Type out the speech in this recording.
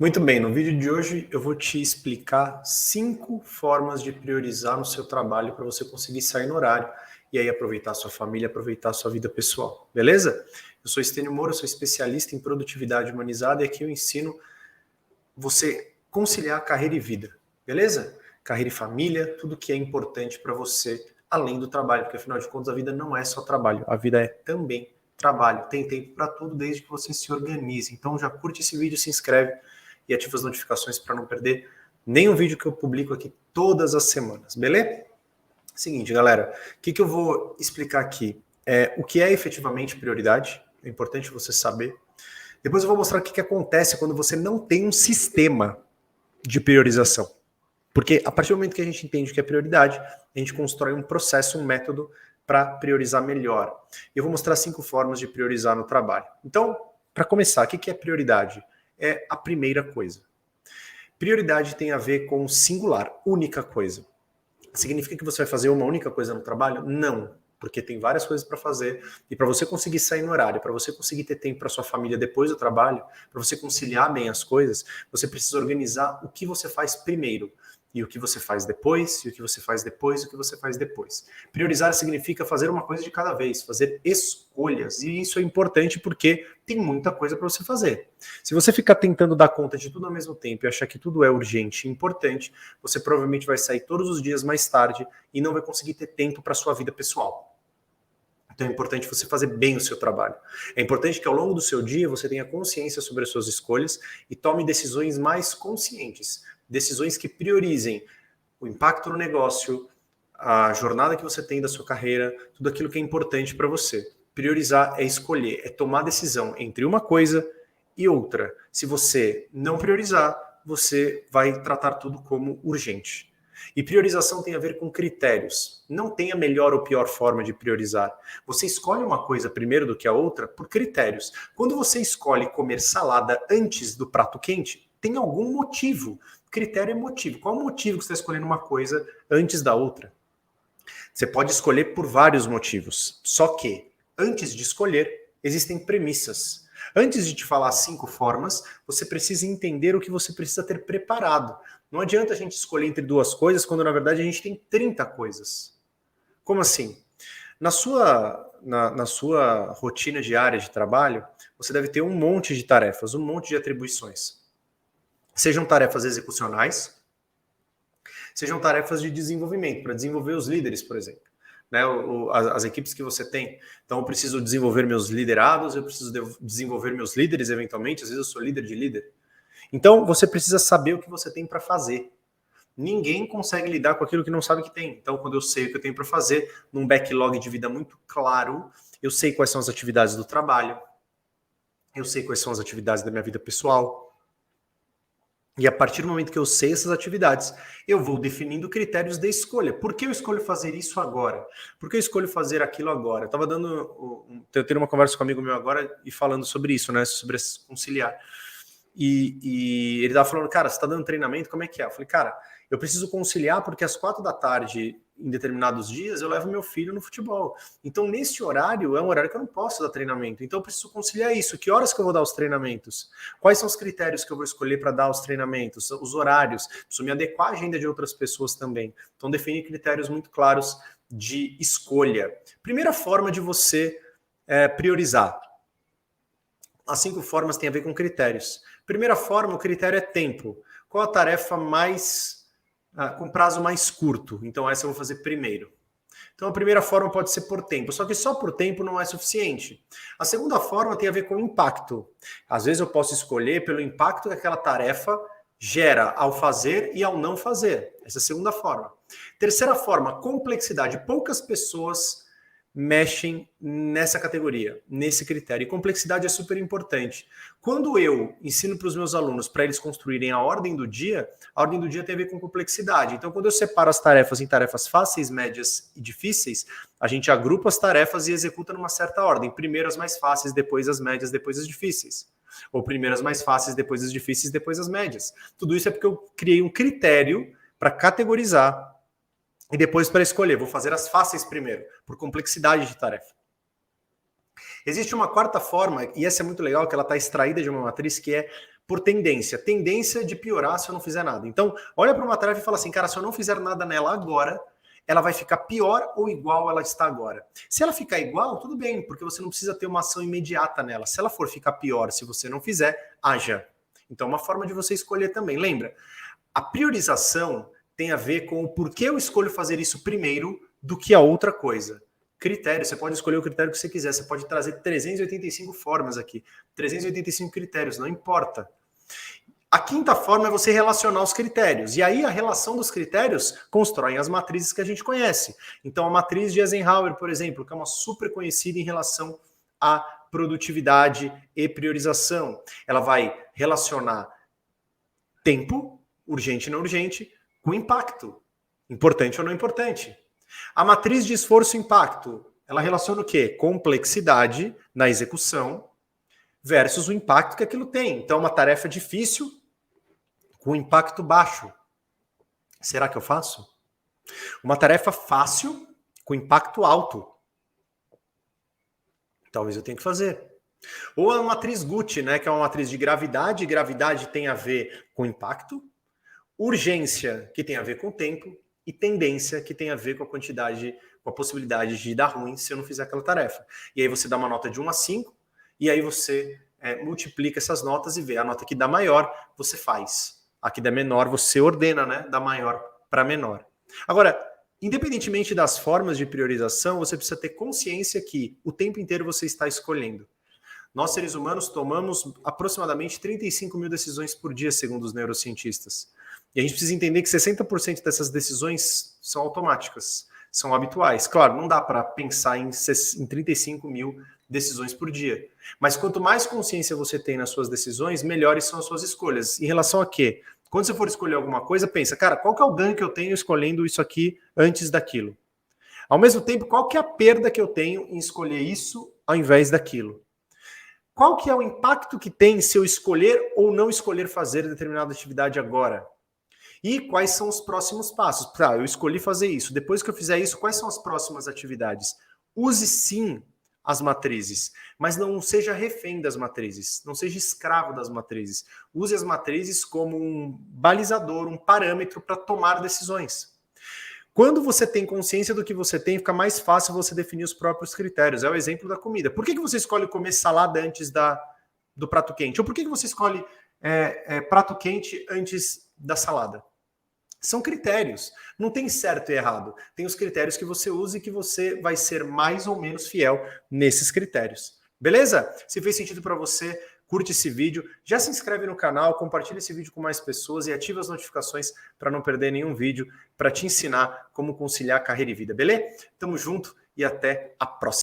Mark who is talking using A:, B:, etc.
A: Muito bem, no vídeo de hoje eu vou te explicar 5 formas de priorizar no seu trabalho para você conseguir sair no horário e aí aproveitar a sua família, aproveitar a sua vida pessoal, beleza? Eu sou Estênio Moura, sou especialista em produtividade humanizada e aqui eu ensino você conciliar carreira e vida, beleza? Carreira e família, tudo que é importante para você além do trabalho, porque afinal de contas a vida não é só trabalho, a vida é também trabalho, tem tempo para tudo desde que você se organize. Então já curte esse vídeo, se inscreve e ativa as notificações para não perder nenhum vídeo que eu publico aqui todas as semanas, beleza? Seguinte, galera, o que eu vou explicar aqui? O que é efetivamente prioridade, é importante você saber. Depois eu vou mostrar o que acontece quando você não tem um sistema de priorização. Porque a partir do momento que a gente entende o que é prioridade, a gente constrói um processo, um método para priorizar melhor. Eu vou mostrar 5 formas de priorizar no trabalho. Então, para começar, o que é prioridade? É a primeira coisa. Prioridade tem a ver com singular, única coisa. Significa que você vai fazer uma única coisa no trabalho? Não, porque tem várias coisas para fazer e para você conseguir sair no horário, para você conseguir ter tempo para sua família depois do trabalho, para você conciliar bem as coisas, você precisa organizar o que você faz primeiro e o que você faz depois, e o que você faz depois, e o que você faz depois. Priorizar significa fazer uma coisa de cada vez, fazer escolhas, e isso é importante porque tem muita coisa para você fazer. Se você ficar tentando dar conta de tudo ao mesmo tempo e achar que tudo é urgente e importante, você provavelmente vai sair todos os dias mais tarde e não vai conseguir ter tempo para sua vida pessoal. Então é importante você fazer bem o seu trabalho. É importante que ao longo do seu dia você tenha consciência sobre as suas escolhas e tome decisões mais conscientes. Decisões que priorizem o impacto no negócio, a jornada que você tem da sua carreira, tudo aquilo que é importante para você. Priorizar é escolher, é tomar decisão entre uma coisa e outra. Se você não priorizar, você vai tratar tudo como urgente. E priorização tem a ver com critérios. Não tem a melhor ou pior forma de priorizar. Você escolhe uma coisa primeiro do que a outra por critérios. Quando você escolhe comer salada antes do prato quente, tem algum motivo. Critério é motivo. Qual o motivo que você está escolhendo uma coisa antes da outra? Você pode escolher por vários motivos. Só que, antes de escolher, existem premissas. Antes de te falar 5 formas, você precisa entender o que você precisa ter preparado. Não adianta a gente escolher entre 2 coisas quando na verdade a gente tem 30 coisas. Como assim? Na sua rotina diária de trabalho, você deve ter um monte de tarefas, um monte de atribuições. Sejam tarefas execucionais, sejam tarefas de desenvolvimento, para desenvolver os líderes, por exemplo. Né, as equipes que você tem. Então, eu preciso desenvolver meus liderados, eu preciso desenvolver meus líderes, eventualmente, às vezes eu sou líder de líder. Então, você precisa saber o que você tem para fazer. Ninguém consegue lidar com aquilo que não sabe que tem. Então, quando eu sei o que eu tenho para fazer, num backlog de vida muito claro, eu sei quais são as atividades do trabalho, eu sei quais são as atividades da minha vida pessoal, e a partir do momento que eu sei essas atividades, eu vou definindo critérios de escolha. Por que eu escolho fazer isso agora? Por que eu escolho fazer aquilo agora? Eu estava tendo uma conversa com um amigo meu agora e falando sobre isso, né? Sobre conciliar. E ele estava falando, cara, você está dando treinamento, como é que é? Eu falei, cara, eu preciso conciliar porque às 4 da tarde, em determinados dias, eu levo meu filho no futebol. Então, nesse horário, é um horário que eu não posso dar treinamento. Então, eu preciso conciliar isso. Que horas que eu vou dar os treinamentos? Quais são os critérios que eu vou escolher para dar os treinamentos? Os horários. Preciso me adequar à agenda de outras pessoas também. Então, definir critérios muito claros de escolha. Primeira forma de você priorizar. As 5 formas têm a ver com critérios. Primeira forma, o critério é tempo. Qual a tarefa com prazo mais curto? Então essa eu vou fazer primeiro. Então a primeira forma pode ser por tempo, só que só por tempo não é suficiente. A segunda forma tem a ver com impacto. Às vezes eu posso escolher pelo impacto que aquela tarefa gera ao fazer e ao não fazer. Essa é a segunda forma. Terceira forma, complexidade. Poucas pessoas mexem nessa categoria, nesse critério. E complexidade é super importante. Quando eu ensino para os meus alunos para eles construírem a ordem do dia tem a ver com complexidade. Então, quando eu separo as tarefas em tarefas fáceis, médias e difíceis, a gente agrupa as tarefas e executa numa certa ordem. Primeiro as mais fáceis, depois as médias, depois as difíceis. Ou primeiro as mais fáceis, depois as difíceis, depois as médias. Tudo isso é porque eu criei um critério para categorizar e depois para escolher. Vou fazer as fáceis primeiro, por complexidade de tarefa. Existe uma quarta forma, e essa é muito legal, que ela está extraída de uma matriz, que é por tendência. Tendência de piorar se eu não fizer nada. Então, olha para uma tarefa e fala assim, cara, se eu não fizer nada nela agora, ela vai ficar pior ou igual ela está agora. Se ela ficar igual, tudo bem, porque você não precisa ter uma ação imediata nela. Se ela for ficar pior, se você não fizer, haja. Então, uma forma de você escolher também. Lembra, a priorização tem a ver com o porquê eu escolho fazer isso primeiro do que a outra coisa. Critério, você pode escolher o critério que você quiser, você pode trazer 385 formas aqui, 385 critérios, não importa. A quinta forma é você relacionar os critérios, e aí a relação dos critérios constroem as matrizes que a gente conhece. Então a matriz de Eisenhower, por exemplo, que é uma super conhecida em relação à produtividade e priorização, ela vai relacionar tempo, urgente e não urgente, com impacto, importante ou não importante. A matriz de esforço e impacto, ela relaciona o quê? Complexidade na execução versus o impacto que aquilo tem. Então, uma tarefa difícil com impacto baixo. Será que eu faço? Uma tarefa fácil com impacto alto. Talvez eu tenha que fazer. Ou a matriz Gucci, né, que é uma matriz de gravidade. Gravidade tem a ver com impacto. Urgência, que tem a ver com tempo. E tendência, que tem a ver com a quantidade, com a possibilidade de dar ruim se eu não fizer aquela tarefa. E aí você dá uma nota de 1 a 5, e aí você multiplica essas notas e vê a nota que dá maior, você faz. A que dá menor, você ordena, né? Da maior para menor. Agora, independentemente das formas de priorização, você precisa ter consciência que o tempo inteiro você está escolhendo. Nós, seres humanos, tomamos aproximadamente 35 mil decisões por dia, segundo os neurocientistas. E a gente precisa entender que 60% dessas decisões são automáticas, são habituais. Claro, não dá para pensar em 35 mil decisões por dia. Mas quanto mais consciência você tem nas suas decisões, melhores são as suas escolhas. Em relação a quê? Quando você for escolher alguma coisa, pensa, cara, qual que é o ganho que eu tenho escolhendo isso aqui antes daquilo? Ao mesmo tempo, qual que é a perda que eu tenho em escolher isso ao invés daquilo? Qual que é o impacto que tem se eu escolher ou não escolher fazer determinada atividade agora? E quais são os próximos passos? Eu escolhi fazer isso. Depois que eu fizer isso, quais são as próximas atividades? Use sim as matrizes, mas não seja refém das matrizes, não seja escravo das matrizes. Use as matrizes como um balizador, um parâmetro para tomar decisões. Quando você tem consciência do que você tem, fica mais fácil você definir os próprios critérios. É o exemplo da comida. Por que você escolhe comer salada antes do prato quente? Ou por que você escolhe prato quente antes da salada? São critérios. Não tem certo e errado. Tem os critérios que você usa e que você vai ser mais ou menos fiel nesses critérios. Beleza? Se fez sentido para você, curte esse vídeo, já se inscreve no canal, compartilha esse vídeo com mais pessoas e ativa as notificações para não perder nenhum vídeo para te ensinar como conciliar carreira e vida. Beleza? Tamo junto e até a próxima.